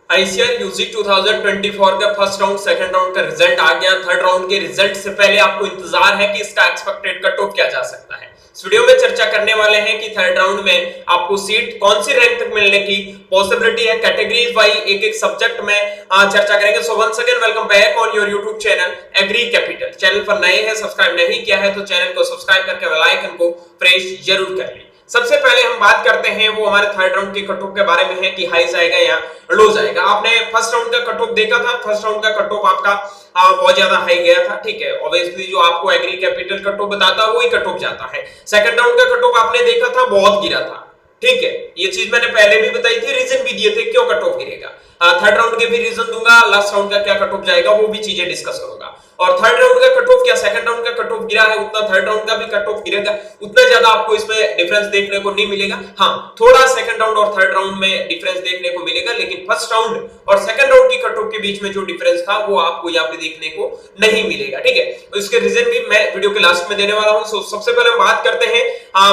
ICR UG 2024 का first round second round का result आ गया। थर्ड राउंड के रिजल्ट से पहले आपको इंतजार है कि इसका एक्सपेक्टेड कट ऑफ क्या जा सकता है। इस वीडियो में चर्चा करने वाले हैं कि थर्ड राउंड में आपको सीट कौन सी रैंक तक मिलने की पॉसिबिलिटी है। कैटेगरीज वाइज एक एक सब्जेक्ट में चर्चा करेंगे। So once again welcome back on your YouTube channel Agri Capital. Channel पर नए हैं, सब्सक्राइब नहीं किया है तो चैनल को सब्सक्राइब करके बेल आइकन को प्रेस जरूर कर लें। सबसे पहले हम बात करते हैं वो हमारे थर्ड राउंड के कट ऑफ के बारे में है कि हाई जाएगा या लो जाएगा। आपने फर्स्ट राउंड का कट ऑफ देखा था, फर्स्ट राउंड का कट ऑफ आपका बहुत ज्यादा हाई गया था। ठीक है, ऑब्वियसली जो आपको एग्री कैपिटल कट ऑफ बताता है वही कट ऑफ जाता है। सेकंड राउंड का कट ऑफ आपने देखा था, बहुत गिरा था। ठीक है, ये चीज मैंने पहले भी बताई थी, रीजन भी दिए थे क्यों कट ऑफ गिरेगा। थर्ड राउंड के भी रीजन दूंगा, लास्ट राउंड का क्या कट ऑफ जाएगा वो भी चीजें डिस्कस करूंगा। और थर्ड राउंड का कट ऑफ क्या सेकंड राउंड का कट ऑफ गिरा है उतना थर्ड राउंड का भी कट ऑफ गिरेगा, उतना ज्यादा आपको इसमें डिफरेंस देखने को नहीं मिलेगा। हाँ, थोड़ा सेकंड राउंड और थर्ड राउंड में डिफरेंस देखने को मिलेगा, लेकिन फर्स्ट राउंड और सेकंड राउंड की कट ऑफ के बीच में जो डिफरेंस था वो आपको यहाँ पे देखने को नहीं मिलेगा। ठीक है, तो इसके रीजन भी मैं वीडियो के लास्ट में देने वाला हूँ। सबसे पहले हम बात करते हैं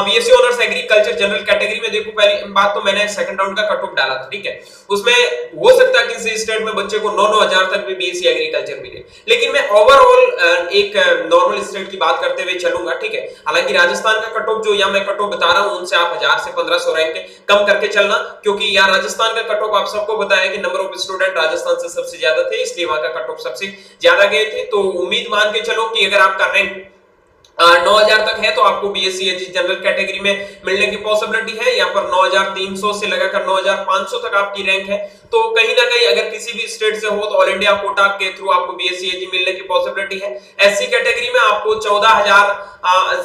BSc honours agriculture general category में। देखो पहली बात तो मैंने सेकंड राउंड का कट ऑफ डाला था। ठीक है, उसमें हो सकता है किसी स्टेट में बच्चे को 9-9 हजार तक भी बीएससी एग्रीकल्चर मिले, लेकिन मैं ओवरऑल एक नॉर्मल स्टेट की बात करते हुए चलूंगा। ठीक है, हालांकि राजस्थान का कट ऑफ जो यहाँ मैं कट ऑफ बता रहा हूं उनसे आप 1000 से 1500 रैंक कम करके चलना, क्योंकि यहाँ राजस्थान का कट ऑफ आप सबको बताया कि नंबर ऑफ स्टूडेंट राजस्थान से सबसे ज्यादा थे, इसलिए वहां का कट ऑफ सबसे ज्यादा गए थे। तो उम्मीद मान के चलो कि अगर आपका रैंक 9000 तक है तो आपको बीएससी जनरल कैटेगरी में मिलने की पॉसिबिलिटी है। यहाँ पर 9300 से लगाकर 9500 तक आपकी रैंक है। तो कहीं ना कहीं अगर किसी भी स्टेट से हो तो ऑल इंडिया कोटा के थ्रू आपको बीएससी मिलने की पॉसिबिलिटी है। एससी कैटेगरी में आपको 14000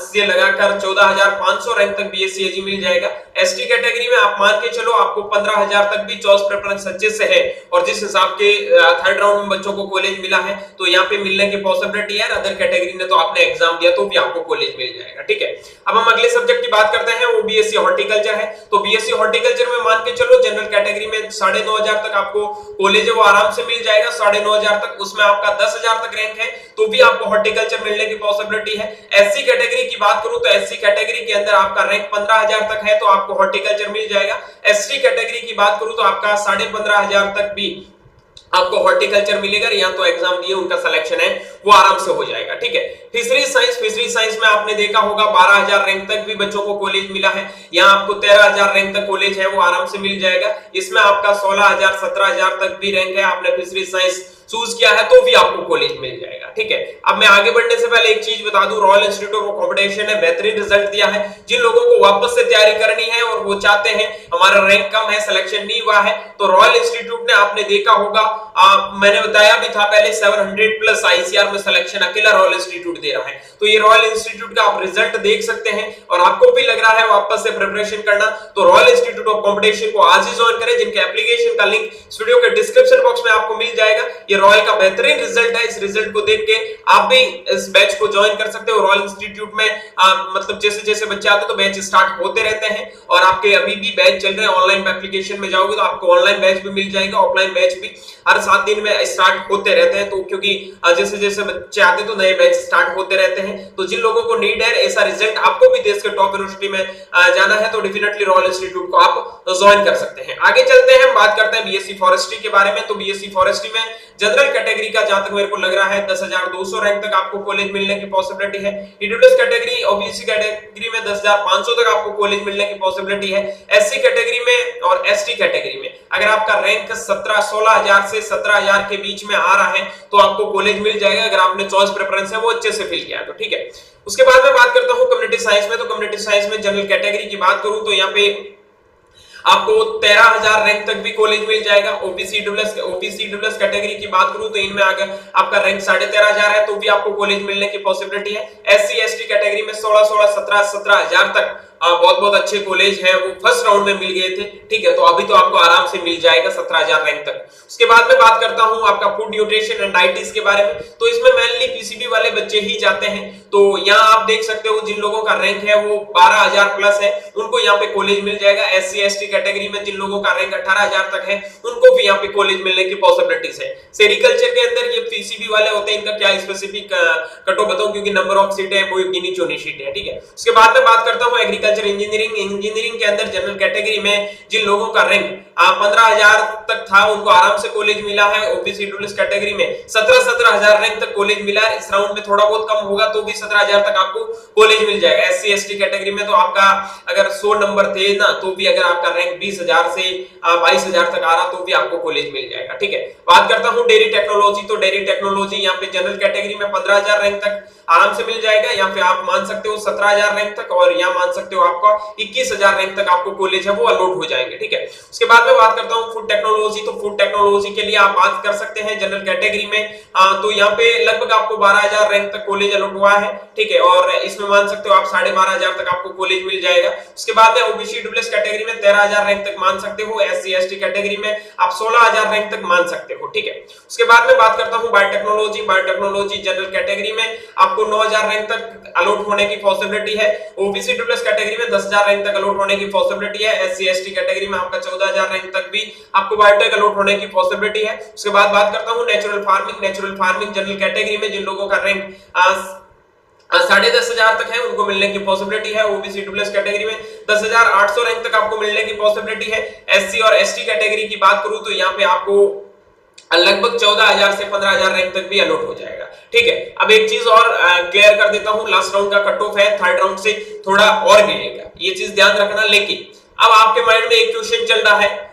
से लगाकर 14500 रैंक तक बीएससी मिल जाएगा। एसटी कैटेगरी में आप मान के चलो आपको 15000 तक भी चॉइस प्रेफरेंस अच्छे से है, और जिस हिसाब के थर्ड राउंड में बच्चों को कॉलेज मिला है तो यहाँ पे मिलने की पॉसिबिलिटी है। अदर कैटेगरी ने तो आपने एग्जाम दिया तो भी आपको कॉलेज मिल जाएगा। ठीक है, अब हम अगले सब्जेक्ट की बात करते हैं, वो बीएससी हॉर्टिकल्चर है। तो बीएससी हॉर्टिकल्चर में मान के चलो जनरल कैटेगरी में 9500 तक आपको कॉलेज है वो आराम से मिल जाएगा। 9500 तक उसमें आपका 10000 तक रैंक है तो भी आपको हॉर्टिकल्चर मिलने की पॉसिबिलिटी है। एससी कैटेगरी की बात करूं तो एससी कैटेगरी के अंदर आपका रैंक 15000 तक है तो आपको हॉर्टिकल्चर मिल जाएगा। एसटी कैटेगरी की बात करूं तो आपका 15500 तक भी आपको हॉर्टिकल्चर मिलेगा। यहाँ तो एग्जाम दिए उनका सिलेक्शन है वो आराम से हो जाएगा। ठीक है, फिशरी साइंस में आपने देखा होगा 12000 रैंक तक भी बच्चों को कॉलेज मिला है। यहाँ आपको 13000 रैंक तक कॉलेज है वो आराम से मिल जाएगा। इसमें आपका 16000 17000 तक भी रैंक है, आपने फिशरी साइंस चूज किया है तो भी आपको कॉलेज मिल जाएगा। ठीक है, अब मैं आगे बढ़ने से पहले एक चीज बता दूं, रॉयल इंस्टीट्यूट ऑफ कॉम्पिटिशन ने बेहतरीन रिजल्ट दिया है। जिन लोगों को वापस से तैयारी करनी है और वो चाहते हैं हमारा रैंक कम है, सिलेक्शन नहीं हुआ है, तो रॉयल इंस्टीट्यूट ने आपने देखा होगा मैंने बताया भी था पहले 700 प्लस आईसीआर में सिलेक्शन अकेला रॉयल इंस्टीट्यूट दे रहा है। तो ये रॉयल इंस्टीट्यूट का आप रिजल्ट देख सकते हैं और आपको भी लग रहा है वापस से प्रिपरेशन करना तो रॉयल इंस्टीट्यूट ऑफ कॉम्पिटिशन को आज ही ज्वाइन करें, जिनके एप्लीकेशन का लिंक इस वीडियो के डिस्क्रिप्शन बॉक्स में आपको मिल जाएगा। ये रॉयल का बेहतरीन रिजल्ट है, इस रिजल्ट को देख के आप भी इस बैच को ज्वाइन कर सकते हो। रॉयल इंस्टीट्यूट में मतलब जैसे जैसे बच्चे आते हैं तो बैच स्टार्ट होते रहते हैं और आपके अभी भी बैच चल रहे हैं। ऑनलाइन एप्लीकेशन में जाओगे तो आपको ऑनलाइन बैच भी मिल जाएगा, ऑफलाइन बैच भी हर 7 दिन में स्टार्ट होते रहते हैं। तो क्योंकि जैसे जैसे बच्चे आते तो नए बैच स्टार्ट होते रहते हैं, तो जिन लोगों को नीड है ऐसा रिजल्ट आपको भी देश के टॉप यूनिवर्सिटी में जाना है तो डेफिनेटली रॉयल इंस्टीट्यूट को आप ज्वाइन कर सकते हैं। आगे चलते हैं, हम बात करते हैं बीएससी फॉरेस्ट्री के बारे में। तो बीएससी फॉरेस्ट्री में जनरल कैटेगरी का जहां तक मेरे को लग रहा है 10200 रैंक तक आपको कॉलेज मिलने की पॉसिबिलिटी है। ईडब्ल्यूएस कैटेगरी ओबीसी कैटेगरी में 10500 तक आपको कॉलेज मिलने की पॉसिबिलिटी है। एससी कैटेगरी में और एसटी कैटेगरी में अगर आपका रैंक 16000 से 17000 के बीच में आ रहा है तो आपको कॉलेज मिल जाएगा अगर आपने चॉइस प्रेफरेंस है वो अच्छे से फिल किया है तो। ठीक है, उसके बाद मैं बात करता हूं कम्युनिटी साइंस में। तो कम्युनिटी साइंस में जनरल कैटेगरी की बात करूं तो यहाँ पे आपको 13000 रैंक तक भी कॉलेज मिल जाएगा। ओबीसी डब्ल्यूएस कैटेगरी की बात करूं तो इनमें अगर आपका रैंक 13500 है तो भी आपको कॉलेज मिलने की पॉसिबिलिटी है। एससी एसटी कैटेगरी में 16000 तक बहुत बहुत अच्छे कॉलेज है वो फर्स्ट राउंड में मिल गए थे। ठीक है, तो अभी तो आपको आराम से मिल जाएगा 17000 रैंक तक। उसके बाद में बात करता हूं आपका फूड न्यूट्रिशन एंड डाइटिक्स के बारे में। तो इसमें मेनली पीसीबी वाले बच्चे ही जाते हैं। तो यहाँ आप देख सकते हो जिन लोगों का रैंक है वो 12000 प्लस है उनको यहाँ पे कॉलेज मिल जाएगा। एससी एसटी कैटेगरी में जिन लोगों का रैंक 18000 तक है उनको भी यहाँ पे कॉलेज मिलने की पॉसिबिलिटीज है। सेरिकल्चर के अंदर ये पीसीबी वाले होते हैं, इनका क्या स्पेसिफिक कट ऑफ बताऊं क्योंकि नंबर ऑफ सीटें वो गिनी चुनी सीटें है। ठीक है, उसके बाद में बात करता हूं एग्रीकल्चर एग्रीकल्चर इंजीनियरिंग के अंदर जनरल कैटेगरी में जिन लोगों का रैंक 15,000 तक था उनको आराम से कॉलेज मिला है। ओबीसी ईडब्ल्यूएस कैटेगरी में 17,000 रैंक तक कॉलेज मिला है। इस राउंड में थोड़ा बहुत कम होगा तो भी 17,000 तक आपको कॉलेज मिल जाएगा। एससी एसटी कैटेगरी में तो आपका अगर 100 नंबर थे ना तो भी अगर आपका रैंक 20,000 से 22,000 तक आ रहा तो भी आपको कॉलेज मिल जाएगा। ठीक है, बात करता हूं डेयरी टेक्नोलॉजी। तो डेयरी टेक्नोलॉजी यहाँ पे जनरल कैटेगरी में 15,000 रैंक तक आराम से मिल जाएगा, या फिर आप मान सकते हो 17,000 रैंक तक, और यहाँ मान सकते हो आपका 21,000 रैंक तक आपको कॉलेज है वो अलॉट हो जाएंगे। ठीक है, उसके बाद में बात करता हूँ फूड टेक्नोलॉजी। तो फूड टेक्नोलॉजी के लिए आप बात कर सकते हैं जनरल कैटेगरी में तो यहाँ पे लगभग आपको 12,000 रैंक तक कॉलेज अलॉट हुआ है। ठीक है, और इसमें मान सकते हो आप 12,500 तक आपको कॉलेज मिल जाएगा। उसके बाद में ओबीसी ईडब्ल्यूएस कैटेगरी में 13,000 रैंक तक मान सकते हो। एससी एसटी कैटेगरी में आप 16,000 रैंक तक मान सकते हो। ठीक है, उसके बाद में बात करता हूँ बायोटेक्नोलॉजी। बायोटेक्नोलॉजी जनरल कैटेगरी में आपको 9,000 रैंक तक अलॉट होने की पॉसिबिलिटी है। ओबीसी ईडब्ल्यूएस कैटेगरी में 10,000 रैंक तक अलॉट होने की पॉसिबिलिटी है। एससी एसटी कैटेगरी में आपका 14,000 रैंक तक भी आपको बायोटेक अलॉट होने की पॉसिबिलिटी है। उसके बाद बात करता हूँ natural farming. Natural farming general category में जिन लोगों का रैंक 10,500 तक है उनको मिलने की पॉसिबिलिटी है। ओबीसी ईडब्ल्यूएस कैटेगरी में 10,800 रैंक तक आपको मिलने की पॉसिबिलिटी है। एससी और एसटी कैटेगरी की बात करूं तो यहाँ पे आपको लगभग 14,000 से 15,000 रैंक तक भी अलॉट हो जाएगा। ठीक है, अब एक चीज और क्लियर कर देता हूं, लास्ट राउंड का कट ऑफ है थर्ड राउंड से थोड़ा और मिलेगा, ये चीज ध्यान रखना। लेकिन अब आपके माइंड में एक क्वेश्चन चल रहा है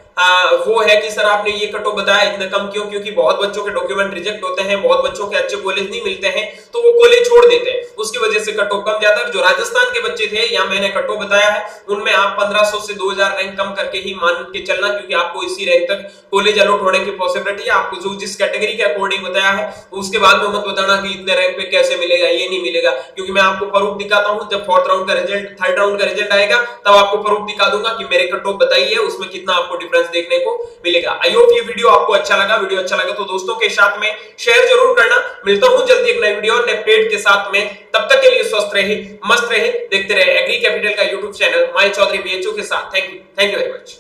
वो है कि सर आपने ये कट ऑफ बताया इतना कम क्यों? क्योंकि बहुत बच्चों के डॉक्यूमेंट रिजेक्ट होते हैं, बहुत बच्चों के अच्छे कॉलेज नहीं मिलते हैं तो वो कॉलेज छोड़ देते हैं, उसकी वजह से कट ऑफ कम जाता है। जो राजस्थान के बच्चे थे यहाँ मैंने कट ऑफ बताया है उनमें आप 1500 से 2,000 रैंक कम करके ही मान के चलना, क्योंकि आपको इसी रैंक तक कॉलेज अलॉट होने की पॉसिबिलिटी है। आपको जो जिस कैटेगरी के अकॉर्डिंग बताया है उसके बाद में मत बताना कि इतने रैंक पे कैसे मिलेगा, ये नहीं मिलेगा, क्योंकि मैं आपको प्रूफ दिखाता हूं जब फोर्थ राउंड का रिजल्ट थर्ड राउंड का रिजल्ट आएगा तब आपको प्रूफ दिखा दूंगा कि मेरे कट ऑफ बताई है उसमें कितना आपको डिफरेंस देखने को मिलेगा। आई होप ये वीडियो आपको अच्छा लगा। वीडियो अच्छा लगा तो दोस्तों के साथ में शेयर जरूर करना। मिलता हूं जल्दी एक नई वीडियो नए अपडेट के साथ में, तब तक के लिए स्वस्थ रहिए, मस्त रहिए, देखते रहे एग्री कैपिटल का यूट्यूब चैनल माय चौधरी बीएचओ के साथ। Thank you very much.